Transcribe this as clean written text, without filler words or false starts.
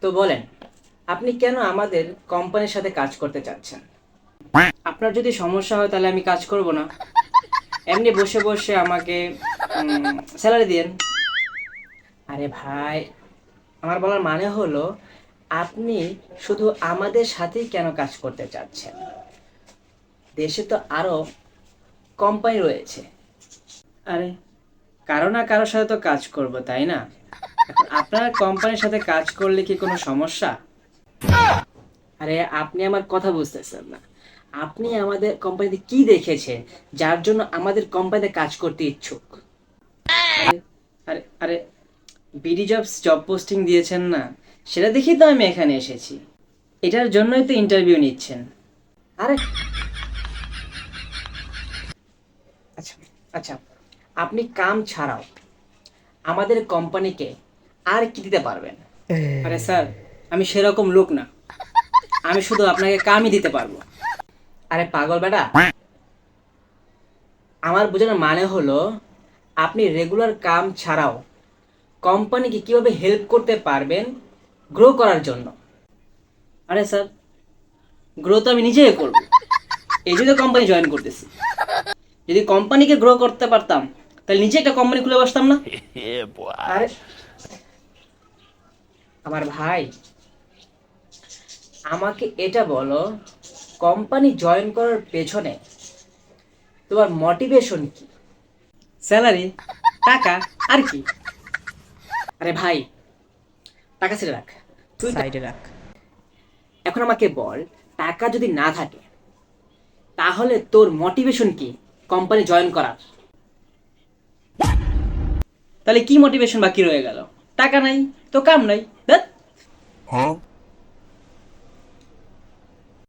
তো বলেন, আপনি কেন আমাদের কোম্পানির সাথে কাজ করতে চাচ্ছেন? আপনার যদি সমস্যা হয় তাহলে আমি কাজ করব না, এমনি বসে বসে আমাকে স্যালারি দিন। আরে ভাই, আমার বলার মানে হলো, আপনি শুধু আমাদের সাথেই কেন কাজ করতে চাচ্ছেন? দেশে তো আরো কোম্পানি রয়েছে। আরে, কারো না কারোর সাথে তো কাজ করব, তাই না? এখন আপনার কোম্পানির সাথে কাজ করলে কি কোনো সমস্যা? আরে, আপনি আমার কথা বুঝতেছেন না। আপনি আমাদের কোম্পানিতে কি দেখেছেন যার জন্য আমাদের কোম্পানিতে কাজ করতে ইচ্ছুক? আরে আরে আরে, বিডি জবস জব পোস্টিং দিয়েছেন না, সেটা দেখেই তো আমি এখানে এসেছি। এটার জন্যই তো ইন্টারভিউ নিচ্ছেন। আরে আচ্ছা আচ্ছা, আপনি কাম ছাড়াও আমাদের কোম্পানিকে আর কি দিতে পারবেন? আরে স্যার, আমি সেরকম লোক না, আমি শুধু আপনাকে কামই দিতে পারবো। আরে পাগল বেটা, আমার বোঝানোর মানে হলো, আপনি রেগুলার কাম ছাড়াও কোম্পানিকে কিভাবে হেল্প করতে পারবেন গ্রো করার জন্য। আরে স্যার, গ্রো তো আমি নিজেই করবো, এই জন্য কোম্পানি জয়েন করতেছি। যদি কোম্পানিকে গ্রো করতে পারতাম তাহলে নিজে একটা কোম্পানি খুলে বসতাম না? আরে আমার ভাই, আমাকে এটা বলো, কোম্পানি জয়েন করার পেছনে তোমার মোটিভেশন কি? স্যালারি, টাকা, আর কি? আরে ভাই, টাকা ছেড়ে রাখ, তুই সাইডে রাখ। এখন আমাকে বল, টাকা যদি না থাকে তাহলে তোর মোটিভেশন কি কোম্পানি জয়েন করার? তাহলে কি মোটিভেশন বাকি রয়ে গেল? টাকা নাই তো কাম নাই, ধ্যাৎ।